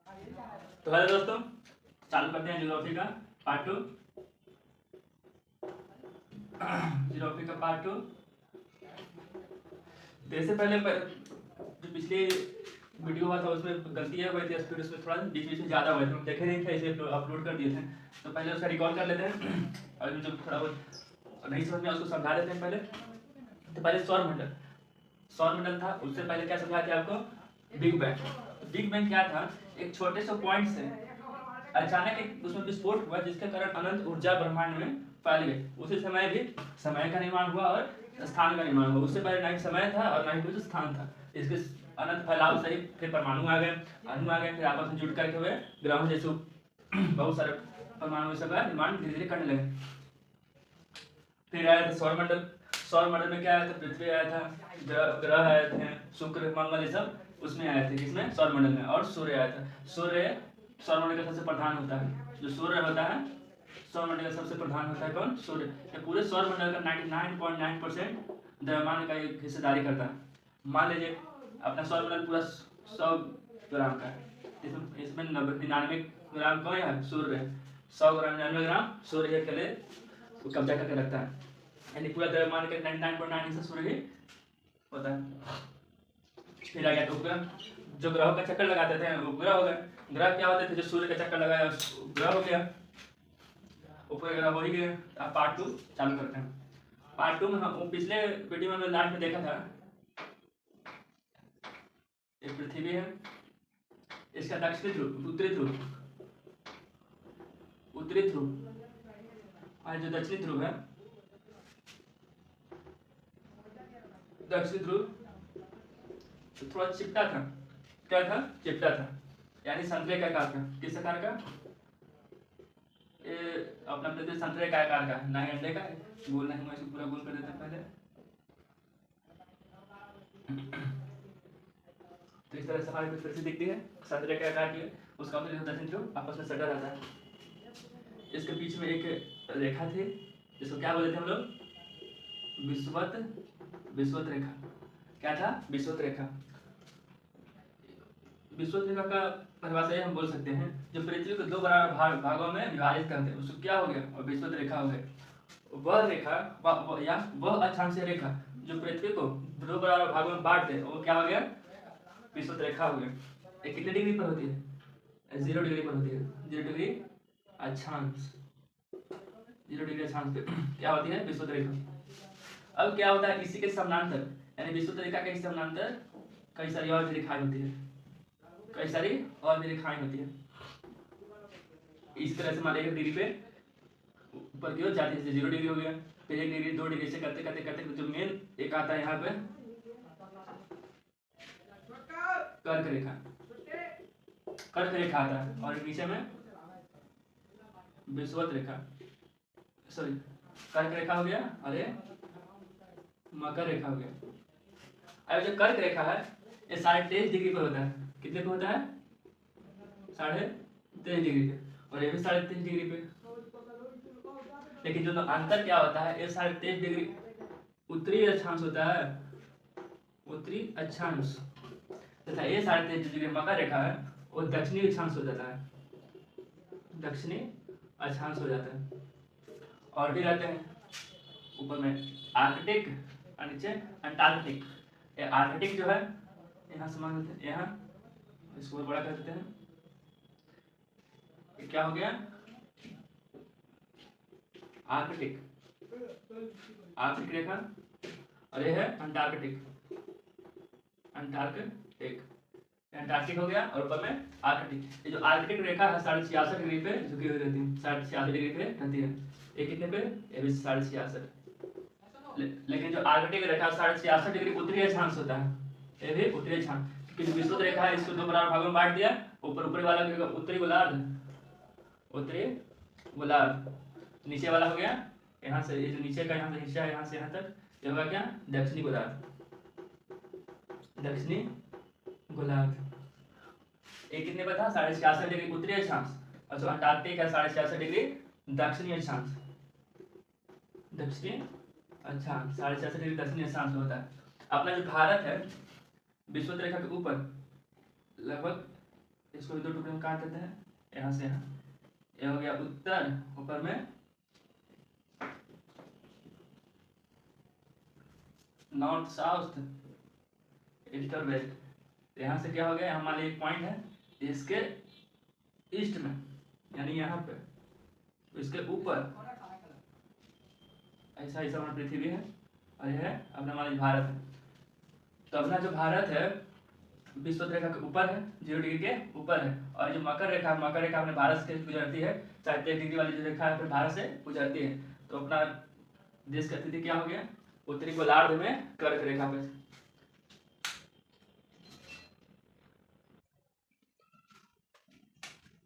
तो हेलो दोस्तों, चालू करते हैं ज्योग्राफी का पार्ट 2। ज्योग्राफी का पार्ट 2। तो इससे पहले जो पिछले वीडियो हुआ था उसमें गलतियाँ हुई थी, स्पीड उसमें थोड़ा बीच बीच में ज़्यादा हुआ था, देखे नहीं थे, इसे अपलोड कर दिए थे। तो पहले उसका रिकॉर्ड कर लेते हैं और जो थोड़ा बहुत नहीं समझ में उसको समझा देते हैं पहले। तो पहले सौर मंडल था। उससे पहले क्या समझाया था आपको? Big bang. बिग बैंग क्या था? एक छोटे से पॉइंट से अचानक एक उसमें विस्फोट हुआ जिसके कारण अनंत ऊर्जा ब्रह्मांड में फैल गई। उसी समय भी समय का निर्माण हुआ और स्थान का निर्माण हुआ। उससे पहले ना ही समय था और ना ही कुछ स्थान था। इसके अनंत फैलाव से ही फिर परमाणु आ गए, अणु आ गए, फिर आपस में जुड़ करके हुए ग्रहों जैसे बहुत सारे परमाणु सब का निर्माण धीरे धीरे करने लगे। फिर आया था सौरमंडल। सौरमंडल में क्या आया था? पृथ्वी आया था, ग्रह आए थे, शुक्र मंगल, ये सब उसमें आए थे। किसमें? सौरमंडल में। और सूर्य आया था। सूर्य सौरमंडल का सबसे प्रधान होता है। जो सूर्य होता है सौरमंडल का सबसे प्रधान होता है कौन? सूर्य। पूरे सौरमंडल का 99.9% द्रव्यमान का एक हिस्सेदारी करता है। मान लीजिए अपना सौरमंडल पूरा 100 ग्राम का है, इसमें 99 ग्राम कौन है? सूर्य है। 100 ग्राम 99 ग्राम सूर्य अकेले कब्जा करके रखता है। यानी पूरा द्रव्यमान के 99.9 हिस्सा सूर्य ही होता है। फिर आ गया उपग्रह। जो ग्रहों का चक्कर लगाते थे उपग्रह हो गए। ग्रह क्या होते थे? जो सूर्य का चक्कर लगाया ग्रह हो गया, उपग्रह हो ही गए। अब पार्ट 2 चालू करते हैं। पार्ट 2 में हम पिछले वीडियो में हमने लास्ट में देखा था, एक पृथ्वी है, इसका दक्षिणी ध्रुव, उत्तरी ध्रुव और जो दक्षिणी ध्रुव है, दक्षिणी ध्रुव तो थोड़ा चिपटा था। क्या था? चिपटा था, यानी संतरे का आकार का। किस आकार का? ये अपना पृथ्वी संतरे का आकार का, ना ही अंडे का। गोल नहीं, मैं इसको पूरा गोल कर देते हैं पहले। तो इस तरह से हमारी पृथ्वी दिखती है, संतरे के आकार की। उसका मतलब दक्षिण ध्रुव आपस में सटा रहता है। इसके बीच में एक रेखा थी जिसको क्या बोलते थे हम लोग? विषुवत रेखा। क्या था? विषुवत रेखा। विषुवत रेखा का परिभाषा ये हम बोल सकते हैं, जो पृथ्वी को दो बराबर भागों में विभाजित करते हैं, उसको क्या हो गया? और विषुवत रेखा हो गई। वह रेखा या वह अक्षांशीय रेखा जो पृथ्वी को दो बराबर भागों में बांट दे, वो क्या हो गया? विषुवत रेखा हो गया। ये कितने डिग्री पर होती है? 0 डिग्री पर होती है। 0 डिग्री अक्षांश, 0 डिग्री अक्षांश पे क्या होती है? विषुवत रेखा। अब क्या होता है? इसी के समानांतर, यानी विषुवत रेखा के समानांतर कई सारी और भी रेखाएं होती है, कई सारी और भी रेखाएं होती है। इस तरह से मान लीजिए डिग्री पे ऊपर की ओर जाती है। 0 डिग्री हो गया, फिर 1 डिग्री, 2 डिग्री से करते करते करते जो मेन एक आता है यहाँ पे कर्क रेखा। कर्क रेखा आता है और नीचे में विषुवत रेखा, सॉरी कर्क रेखा हो गया और ये मकर रेखा हो गया। अब जो कर्क रेखा है ये 23.5 डिग्री पर होता है। कितने पे होता है? 23.5 डिग्री पे। और ये भी 23.5 डिग्री पे। लेकिन जो अंतर क्या होता है? ये 23.5 डिग्री उत्तरी अक्षांश होता है, उत्तरी अक्षांश, तथा ये 23.5 डिग्री मकर रेखा है वो दक्षिणी अक्षांश हो जाता है, दक्षिणी अक्षांश हो जाता है। और भी रहते हैं ऊपर में आर्कटिक और नीचे अंटार्कटिक। ये आर्कटिक जो है यहाँ समान होते हैं, यहाँ इसको बड़ा कर देते हैं। ये क्या हो गया? आर्कटिक, आर्कटिक रेखा। और ये है अंटार्कटिक, अंटार्कटिक हो गया और ऊपर में आर्कटिक। ये जो आर्कटिक रेखा है 66.5 डिग्री पे झुकी हुई रहती है, 66 डिग्री पे रहती है। ये कितने पे? ये भी 66.5। लेकिन जो आर्कटिक रेखा 66.5 डिग्री उत्तरी अक्षांश होता है, ये भी उत्तरी अक्षांश। क्योंकि विषुवत रेखा है, इसको दो बराबर भागों में बांट दिया। ऊपरी वाला उत्तरी गोलार्ध, नीचे वाला हो गया यहाँ से, ये जो नीचे का यहाँ से हिस्सा है यहाँ से यहाँ तक, ये होगा क्या? दक्षिणी गोलार्ध, दक्षिणी गोलार्ध। ये कितने पर था? 66.5 डिग्री उत्तरी अक्षांश। और जो अंटार्कटिक है 66.5 डिग्री दक्षिणी अक्षांश, दक्षिणी अक्षांश 66.5 डिग्री दक्षिणी अक्षांश होता है। अपना जो भारत है विषुवत रेखा के ऊपर लगभग इसको भी 2 टुकड़े में काट देते हैं, यहाँ से यहाँ। ये हो गया उत्तर, ऊपर में नॉर्थ साउथ ईस्ट और वेस्ट। यहाँ से क्या हो गया, हमारे एक पॉइंट है इसके ईस्ट में, यानी यहाँ पे, इसके ऊपर ऐसा ऐसा हमारा पृथ्वी है, और यह है अपना हमारा भारत है। तो अपना जो भारत है विषुवत रेखा के ऊपर है, 0 डिग्री के ऊपर है, और जो मकर रेखा अपने भारत से गुजरती है, 1 डिग्री वाली जो रेखा है अपने भारत से गुजरती है। तो अपना देश का स्थिति क्या हो गया, उत्तरी गोलार्ध में कर्क रेखा पे।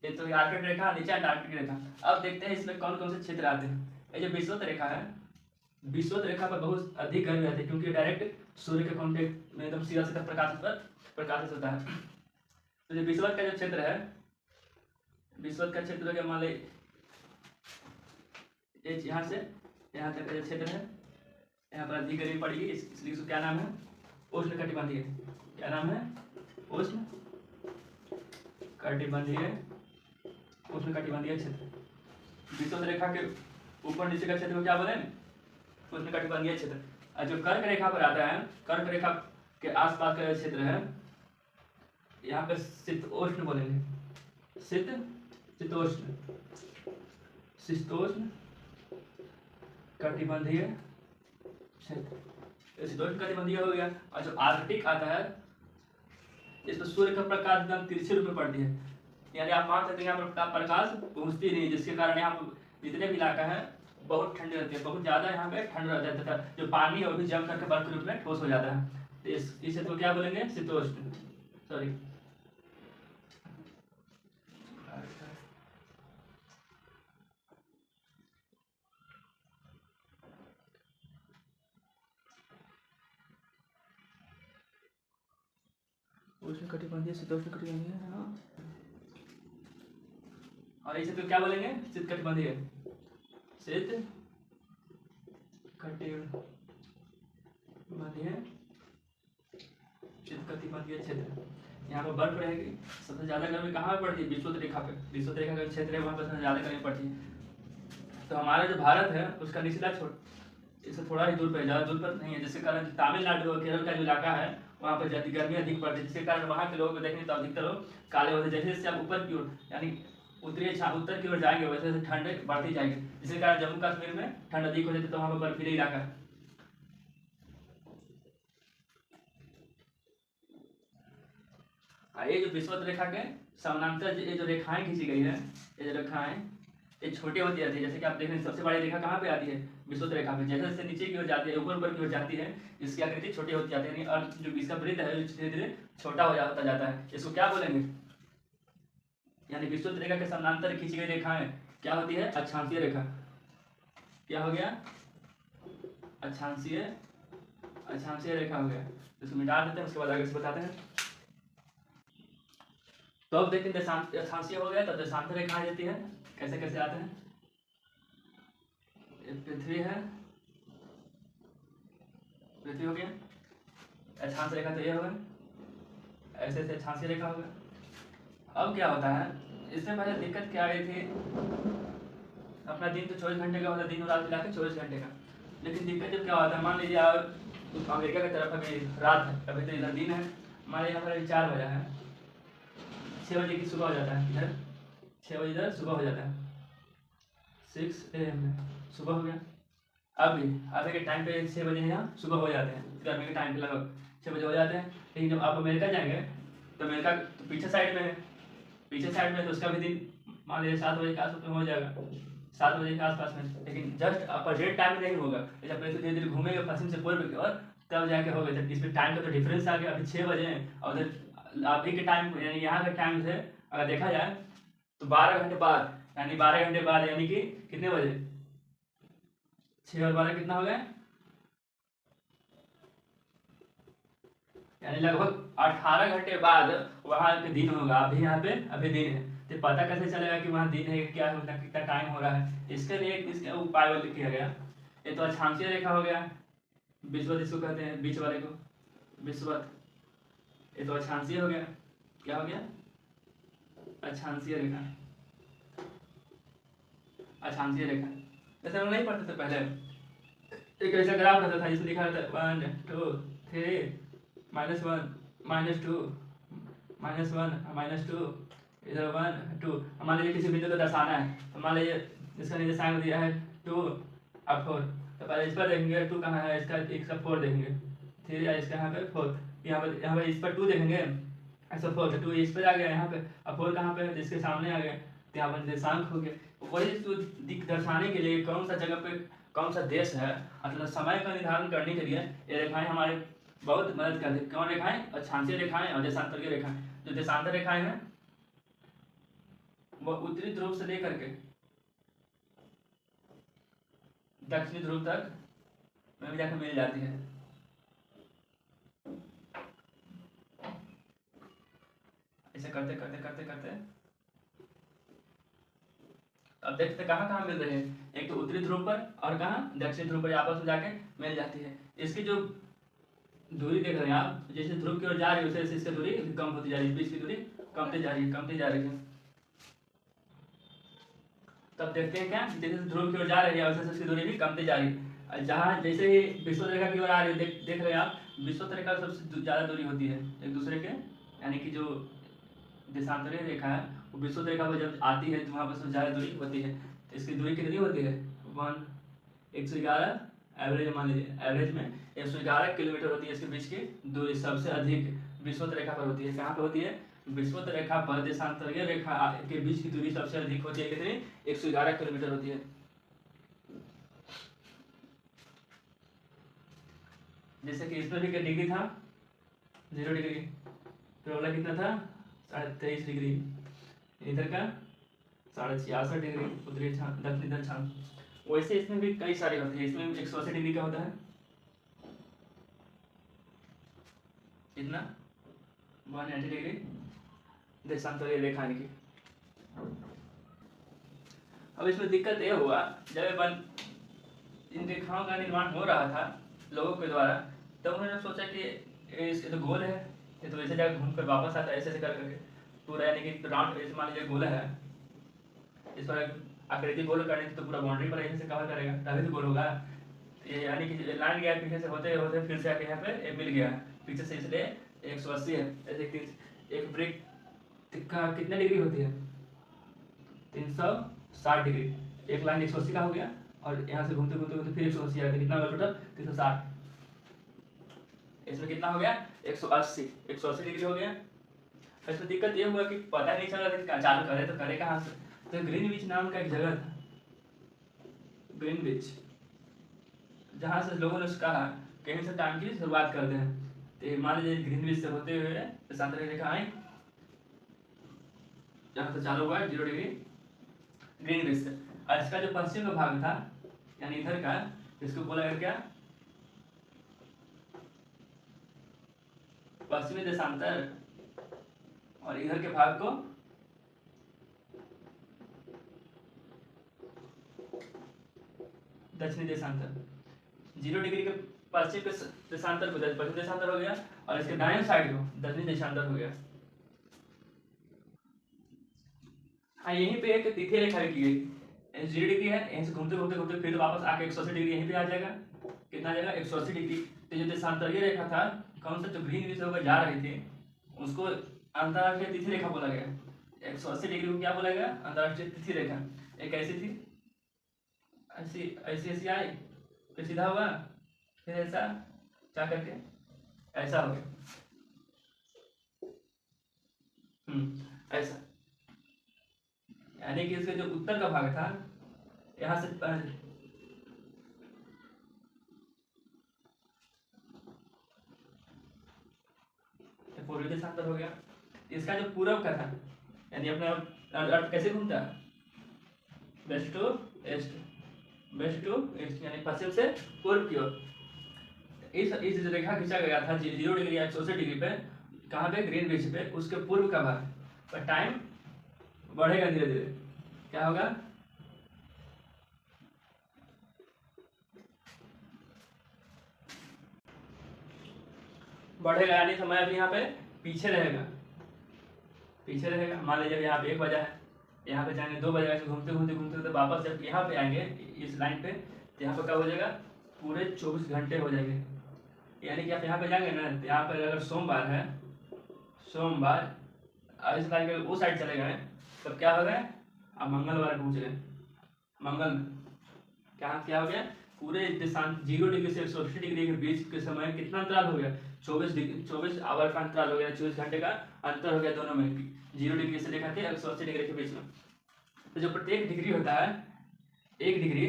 ये तो आर्कटिक रेखा, नीचे अंटार्कटिक रेखा। अब देखते हैं इसमें कौन कौन से क्षेत्र आते हैं। ये जो विषुवत रेखा है, विषुवत रेखा पर बहुत अधिक गर्मी रहती है, क्योंकि डायरेक्ट सूर्य के कांटेक्ट में एकदम सीधा सीधा प्रकाशित होता है। तो जो विषुवत का जो क्षेत्र है, विषुवत का क्षेत्र के मान लीजिए यहाँ से यहाँ तक का जो क्षेत्र है, यहाँ पर अधिक गर्मी पड़ेगी, इसलिए इसको क्या नाम है, उष्णकटिबंधीय। क्या नाम है, उष्णकटिबंधीय क्षेत्र। विषुवत रेखा के ऊपर नीचे का क्षेत्र को क्या बोले, उष्णकटिबंधीय क्षेत्र। और जो कर्क रेखा पर आता है, कर्क रेखा के आसपास का क्षेत्र है, यहाँ पे शीतोष्ण बोलेंगे, शीतोष्ण कटिबंधीय क्षेत्र। शीतोष्ण कटिबंधीय हो गया। और जो आर्कटिक आता है, इस पर सूर्य का प्रकाश एकदम तिरछे रूप में पड़ती है, यानी आप मान सकते हैं यहाँ पर प्रकाश पहुंचती नहीं, जिसके कारण यहाँ पर जितने भी इलाका है बहुत ठंडी रहती है, बहुत ज्यादा यहाँ पे ठंड रहता है, तथा जो पानी है वो भी जम करके बर्फ के रूप में ठोस हो जाता है। तो इसे तो क्या बोलेंगे, शीतोष्ण, सॉरी उष्णकटिबंधीय, शीतोष्ण कटिबंधीय, हाँ। और इसे तो क्या बोलेंगे, शीतकटिबंधीय, शीतकटिबंधीय क्षेत्र। यहाँ पर बर्फ रहेगी। सबसे ज्यादा गर्मी कहाँ पे पड़ती है, विषुवत रेखा पे। विषुवत रेखा का क्षेत्र है वहाँ पर सबसे ज्यादा गर्मी पड़ती है। तो हमारा जो भारत है उसका निचला छोर इससे थोड़ा ही दूर पर, ज्यादा दूर पर नहीं है, जिसके कारण तमिलनाडु और केरल का जो इलाका है वहाँ पर गर्मी अधिक पड़ती है, जिसके कारण वहाँ के लोगों को देखने तो अधिकतर लोग काले होते हैं। जैसे जैसे आप ऊपर की ओर यानी उत्तर की ओर जाएंगे वैसे वैसे ठंड बढ़ती जाएगी, जिसके कारण जम्मू कश्मीर में ठंड अधिक हो जाती है, तो वहाँ पर बर्फीला इलाका है। ये जो विषुवत रेखा के समानांतर ये जो रेखाएं खींची गई है, ये जो रेखाएं ये छोटी होती जाती है। जैसे कि आप देख रहे हैं सबसे बड़ी रेखा कहाँ पे आती है, विषुवत रेखा पे। जैसे जैसे नीचे की ओर जाती है, ऊपर की ओर जाती है, इसकी आकृति छोटी होती जाती है, और जो इसका वृत्त है धीरे धीरे छोटा होता जाता है। इसको क्या बोलेंगे, यानी विषुवत रेखा के समानांतर खींची गई रेखाएं क्या होती है, अक्षांशीय रेखा। क्या हो गया, अक्षांशीय रेखा हो गया। इसको मिटा देते हैं, उसके बाद आगे से बताते हैं। तो अब देखते हैं अक्षांशीय हो गया, तो देशांतर रेखा आ जाती है। कैसे कैसे आते हैं, पृथ्वी है, पृथ्वी हो गया, अक्षांश रेखा तो ये होगा, ऐसे ऐसे अक्षांशीय रेखा होगा। अब क्या होता है, इससे पहले दिक्कत क्या आई थी, अपना दिन तो 24 घंटे का होता है, दिन और रात मिला के 24 घंटे का। लेकिन दिक्कत जब क्या होता है, मान लीजिए अमेरिका की तरफ अभी रात है, अभी तो इधर दिन है। हमारे यहाँ पर 4 बजा है, 6 बजे की सुबह हो जाता है, इधर 6 बजे इधर सुबह हो जाता है, 6 AM में सुबह हो गया। अभी के टाइम पे 6 बजे यहाँ सुबह हो जाते हैं, गर्मी के टाइम पे लगभग 6 बजे हो जाते हैं। लेकिन जब आप अमेरिका जाएंगे तो अमेरिका तो पीछे साइड में है, तो उसका भी दिन मान लीजिए 7 बजे के आसपास में हो जाएगा, 7 बजे के आसपास में। लेकिन जस्ट अपोजिट टाइम में नहीं होगा, जब धीरे धीरे घूमेंगे पश्चिम से पूर्व की ओर, तब जाके होगा। जब इसमें टाइम का तो डिफरेंस आ गया, अभी 6 बजे हैं, और उधर अभी के टाइम यानी यहाँ के टाइम से अगर देखा जाए तो 12 घंटे बाद, यानी 12 घंटे बाद, यानी कि कितने बजे, 6 और 12 कितना हो गया, यानी लगभग 18 घंटे बाद वहाँ के दिन होगा। अभी यहाँ पे अभी दिन है, तो पता कैसे चलेगा कि वहाँ दिन है, क्या होता, कितना टाइम हो रहा है। इसके लिए इसका उपाय किया गया। ये तो अक्षांशीय रेखा हो गया, विषुवत इसको कहते हैं, बीच वाले को विषुवत। ये तो अक्षांशीय हो गया, क्या हो गया, अक्षांशीय रेखा, अक्षांशीय रेखा। जैसे हम नहीं पढ़ते थे पहले, एक ऐसा ग्राफ रहता था जिसमें लिखा रहता है 1 2 3 -1 -2 -1 -2, इधर 1 2। मान लीजिए किसी बिंदु को दर्शाना है, तो मान लीजिए इसका निर्देशांक दिया है 2 और 4, तो पहले इस पर देखेंगे 2 कहाँ है, इसका 4 देखेंगे, 3 है इसका यहाँ पे 4, यहाँ पे इस पर 2 देखेंगे, ऐसा 4 2 इस पर आ गया यहाँ पे, और 4 कहाँ पे जिसके सामने आ गया, तो यहाँ पर निर्देशांक हो गया। वही तो दिख दर्शाने के लिए कौन सा जगह पे कौन सा देश है, मतलब समय का निर्धारण करने के लिए ये रेखाएं हमारे बहुत मदद करती है। कौन रेखाएं? अक्षांशीय रेखाएं और देशांतरीय रेखाएं। जो देशांतर रेखाएं हैं वो उत्तरी ध्रुव से लेकर के दक्षिणी ध्रुव तक में जाकर मिल जाती है। ऐसे करते करते करते करते अब देखते कहाँ कहाँ मिल रहे हैं, एक तो उत्तरी ध्रुव पर और कहाँ दक्षिणी ध्रुव पर आपस में जाके मिल जाती है। इसकी जो दूरी देख रहे हैं आप, जैसे ध्रुव की ओर जा रही है वैसे इसकी दूरी कम होती जा रही है, बीच की दूरी कमती जा रही है। तब देखते हैं क्या, जैसे ध्रुव की ओर जा रही है वैसे इसकी दूरी भी कमती जा रही है। जहाँ जैसे ही विषुवत रेखा की ओर आ रही है, देख रहे हैं आप, विषुवत रेखा सबसे ज़्यादा दूरी होती है एक दूसरे के, यानी कि जो देशांतरीय रेखा है वो विषुवत रेखा पर जब आती है तो वहाँ पर सबसे ज़्यादा दूरी होती है। तो इसकी दूरी कितनी होती है? 111 एवरेज, मान लीजिए एवरेज में 111 किलोमीटर होती है इसके बीच की दूरी। सबसे अधिक विषुवत रेखा पर होती है। कहाँ पर होती है? विषुवत रेखा पर देशांतरीय रेखा के बीच की दूरी सबसे अधिक होती है। कितनी? 111 किलोमीटर होती है। जैसे कि इसमें भी क्या डिग्री था? 0 डिग्री। फिर अगला कितना था? 23.5 डिग्री। इधर का 66.5 डिग्री उत्तरी दक्षिणी दक्षिण। वैसे इसमें भी कई सारे होते हैं। इसमें 180 डिग्री का होता है, कितना? 180 डिग्री देशांतरीय रेखा की। अब इसमें दिक्कत यह हुआ, जब इन रेखाओं का निर्माण हो रहा था लोगों के द्वारा, तब उन्होंने सोचा कि ये तो गोल है, ये तो ऐसे जगह घूम कर वापस आता है, ऐसे कर करके पूरा, यानी कि राउंड, ऐसे मान लीजिए गोला है, इस पर आकृति गोल करनी थी तो पूरा बाउंड्री पर ऐसे से कवर करेगा तभी तो गोल होगा। ये यानी कि लाइन गया पीछे से होते होते फिर से आके यहाँ पे मिल गया पीछे से, इसलिए 180 है। ऐसे एक ब्रेक का कितने डिग्री होती है? 360 डिग्री। एक लाइन 180 का हो गया और यहाँ से घूमते घूमते घूमते फिर 180 आया, कितना होगा टोटल? 360। इसमें कितना हो गया? 180 डिग्री हो गया। इसमें दिक्कत ये हुआ कि पता नहीं चला था चालू करे तो करे कहाँ से। तो ग्रीनविच नाम का एक जगह था, ग्रीनविच, जहाँ से लोगों ने कहा कहीं से टाइम की शुरुआत करते हैं। तो मान लीजिए ग्रीनविच से होते हुए देशांतरीय रेखा आई, जहाँ से चालू हुआ 0 डिग्री ग्रीनविच से। और इसका जो पश्चिम का भाग था, यानी इधर का, इसको बोला गया क्या? पश्चिमी देशांतर। और इधर के भाग को दक्षिणी देशांतर। 0 डिग्री के पश्चिम के देशांतर को पश्चिम देशांतर हो गया और इसके दाएं साइड को दक्षिणी देशांतर हो गया। हाँ, यहीं पे एक तिथि रेखा की गई, 0 डिग्री है, यहीं से घूमते घूमते घूमते फिर वापस आके 180 डिग्री यहीं पे आ जाएगा। कितना आ जाएगा? 180 डिग्री। तो जो देशांतरीय रेखा था, कौन सा, जो ग्रीनविच होकर जा रही थी, उसको अंतरराष्ट्रीय तिथि रेखा बोला गया। 180 डिग्री को क्या बोला गया? अंतरराष्ट्रीय तिथि रेखा। एक ऐसी थी, ऐसी ऐसी ऐसी आई, फिर सीधा हुआ, फिर ऐसा क्या करके ऐसा हो गया, ऐसा। यानी कि इसके जो उत्तर का भाग था, यहाँ से पूर्वी देशांतर हो गया। इसका जो पूरब का था, यानी अपना अर्थ कैसे घूमता है? West to east, west to east, यानी पश्चिम से पूर्व की ओर। इस रेखा खींचा गया था 0 डिग्री 180 डिग्री पे, कहाँ पे? ग्रीनविच पे, उसके पूर्व का भाग। पर टाइम बढ़ेगा धीरे धीरे, क्या होगा? बढ़ेगा, यानी समय अभी यहाँ पे पीछे रहेगा। पीछे रहेगा। मान लीजिए यहाँ पे 1 बजा है, यहाँ पे जाएंगे 2 बजेगा, ऐसे घूमते घूमते घूमते घूमते वापस जब यहाँ पे आएंगे इस लाइन पे, तो यहाँ पे क्या हो जाएगा, पूरे 24 घंटे हो जाएंगे। यानी कि आप यहाँ पे जाएंगे ना, तो यहाँ पर अगर सोमवार है, सोमवार इस लाइन के उस साइड चले गए, तब क्या हो गया, आप मंगलवार पहुँच गए। मंगल क्या हो गया, पूरे देशांत 0 डिग्री से 180 डिग्री के बीच के समय कितना अंतराल हो गया, 24 आवर का अंतराल हो गया, 24 घंटे का अंतर हो गया दोनों में, 0 डिग्री से लेकर के 180 डिग्री के बीच में। तो जो प्रत्येक डिग्री होता है, 1 डिग्री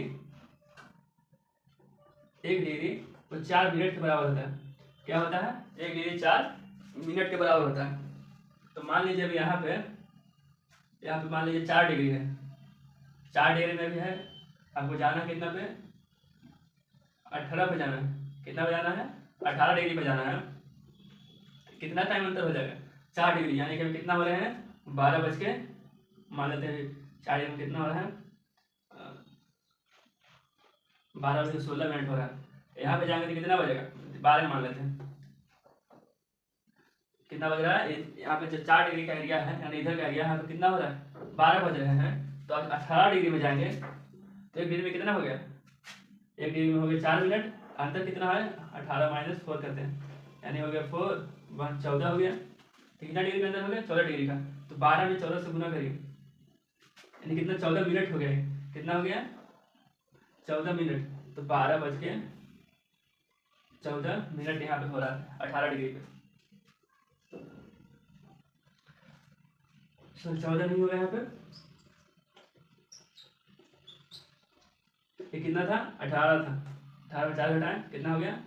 वो 4 मिनट के बराबर होता है। क्या होता है, 1 डिग्री 4 मिनट के बराबर होता है। तो मान लीजिए अब यहाँ पे मान लीजिए 4 डिग्री है, 4 डिग्री में भी है, आपको जाना कितना पे, 18 पे जाना है। कितना पे जाना है, 18 डिग्री पे जाना है। कितना टाइम अंतर हो जाएगा, 4 डिग्री, यानी कि अभी कितना हो रहे हैं, 12 बज के, मान लेते हैं 4 डिग्री में कितना हो रहा है, 12 बज के 16 मिनट हो रहा है। यहाँ पे जाएंगे तो कितना बजेगा, 12 मान लेते हैं, कितना बज रहा है, यहाँ पे जो 4 डिग्री का एरिया है, यानी इधर का एरिया, यहाँ पे कितना हो रहा है, 12 बज रहे हैं। तो 18 डिग्री में जाएंगे तो 1 डिग्री में कितना हो गया, 1 डिग्री में हो गया 4 मिनट, अंतर कितना है, 18 - 4 करते हैं, यानी हो गया 4 1 14 हो गया। कितना डिग्री के अंदर हो गया, 14 डिग्री का। तो 12 में 14 से गुना करिए, यानी कितना, 14 मिनट हो गया। कितना हो गया, 14 मिनट। तो 12 बज के 14 मिनट यहाँ पे हो रहा है 18 डिग्री पे। 14 नहीं होगा यहाँ पे, ये कितना था, 18 था, 18 में 4 घटाएं, कितना हो गया,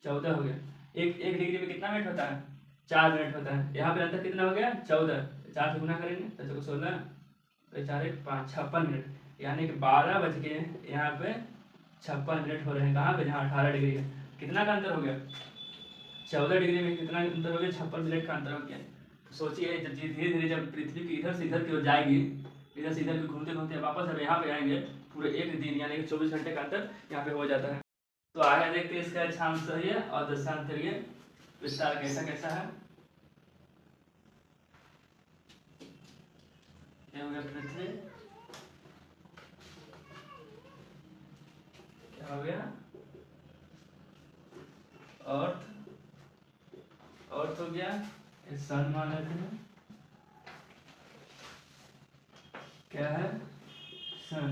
14 हो गया। एक डिग्री में कितना मिनट होता है, 4 मिनट होता है। यहाँ पे अंतर कितना हो गया, 14, 4 से गुना करेंगे तो 16, तो 4 1 5 56 मिनट, यानी कि 12 बज के यहाँ पे 56 मिनट हो रहे हैं। कहाँ पे, जहाँ 18 डिग्री है। कितना का अंतर हो गया, 14 डिग्री में कितना अंतर हो गया, 56 मिनट का अंतर हो गया। तो सोचिए जब धीरे धीरे जब पृथ्वी की इधर से इधर की ओर जाएगी, इधर से इधर की घूमते घूमते वापस अब यहाँ पे आएंगे, पूरे 1 दिन यानी कि 24 घंटे का अंतर यहाँ पे हो जाता है। तो आगे देखते हैं इसका क्षांतरीय और दशांतरीय विस्तार कैसा कैसा है। ये हो गया पृथ्वी, क्या हो गया, अर्थ हो गया, सन मान लेते हैं, क्या है, सन।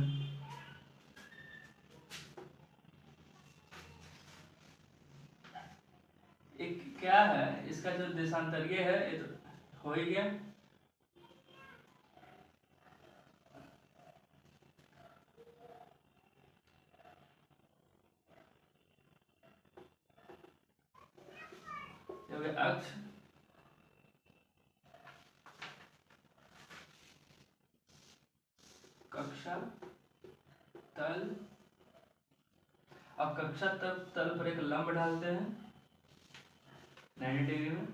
एक क्या है, इसका जो देशांतरीय है ये तो हो ही गया। अक्ष, कक्षा तल, अब कक्षा तल पर एक लंब डालते हैं 90 डिग्री में।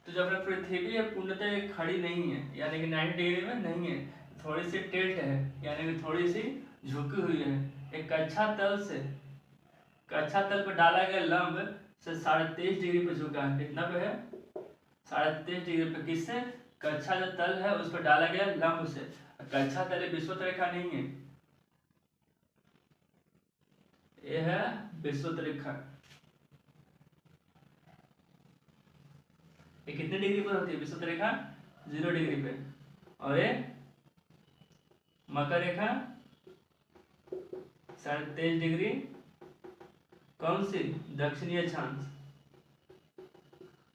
तो जब पृथ्वी है पूर्णतः खड़ी नहीं है, यानी कि 90 डिग्री में नहीं है, थोड़ी सी टिल्ट है, यानी कि थोड़ी सी झुकी हुई है। एक कक्षा तल पर डाला गया लंब से 23.5 डिग्री पर झुका है। कितना पे है, 23.5 डिग्री पे। किससे, कक्षा जो तल है उस पर डाला गया लंब से। कक्षा तल विषुवत रेखा नहीं है, ये है विषुवत रेखा। ये कितने डिग्री पर होती है विषुवत रेखा, 0 डिग्री पे। और ये मकर रेखा 23.5 डिग्री, कौन सी, दक्षिणी अक्षांश,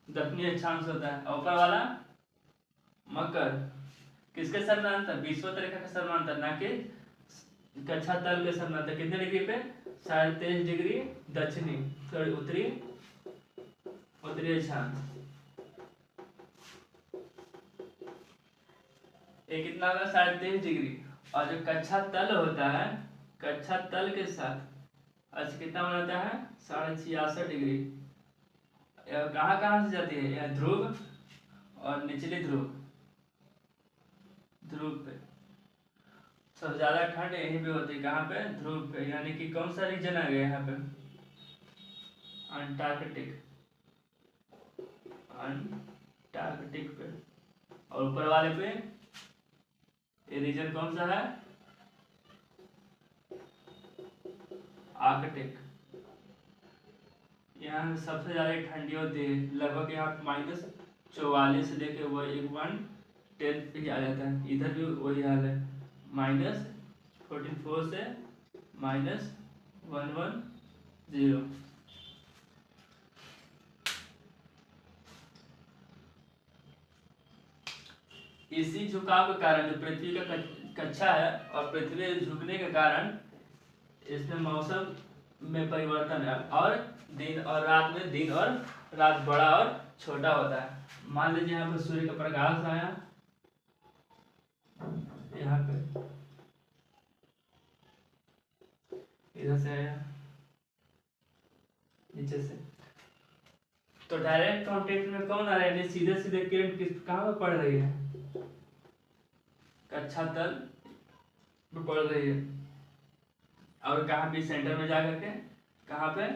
दक्षिणी अक्षांश होता है। और ऊपर वाला मकर, किसके समानांतर, विषुवत रेखा के समानांतर, ना कि कक्षा तल के समानांतर। कितने डिग्री पे, 23.5 डिग्री दक्षिणी, सॉरी उत्तरी अक्षांश। ये कितना होगा, 23.5 डिग्री। और जो कक्षा तल होता है, कक्षा तल के साथ अच्छा कितना बनाता है, 66.5 डिग्री। कहाँ कहाँ से जाती है, यह ध्रुव और निचली ध्रुव पे। सबसे ज्यादा ठंड यहीं पे होती है, कहाँ पे, ध्रुव पे। यानी कि कौन सा रीजन आ गया यहाँ पे, अंटार्कटिक। अंटार्कटिक पे, और ऊपर वाले पे ये रीजन कौन सा है, आर्कटिक। यहाँ सबसे ज़्यादा ठंडी होती है, लगभग यहाँ -44 से लेके वो 110 पे आ जाता है। इधर भी वही हाल है, -44 से -110। इसी झुकाव के कारण जो पृथ्वी का कक्षा है और पृथ्वी झुकने के कारण इसमें मौसम में परिवर्तन है, और दिन और रात में दिन और रात बड़ा और छोटा होता है। मान लीजिए यहाँ पर सूर्य का प्रकाश आया, यहाँ पे इधर से आया नीचे से, तो डायरेक्ट कांटेक्ट में कौन आ रहा है, सीधे सीधे किरण किस कहाँ पर पड़ रही है, कक्षा तल में पड़ रही है, और कहाँ भी सेंटर में जा करके कहाँ पे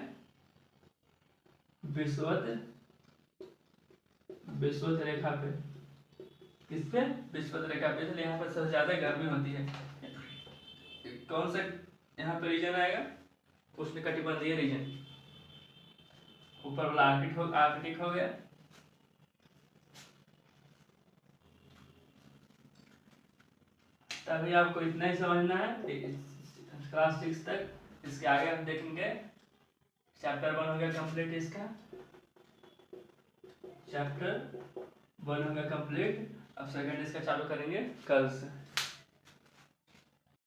विषुवत रेखा पे, किस पे, विषुवत रेखा पे, इसलिए यहाँ पर सबसे ज्यादा गर्मी होती है। कौन सा यहाँ पे रीजन आएगा, उष्णकटिबंधीय रीजन, ऊपर वाला आर्कटिक हो गया। तभी आपको इतना ही समझना है क्लास 6 तक। इसके आगे हम देखेंगे चैप्टर 1 हो गया कंप्लीट, इसका चैप्टर 1 हो गया कंप्लीट। अब सेकंड इसका चालू करेंगे कल से।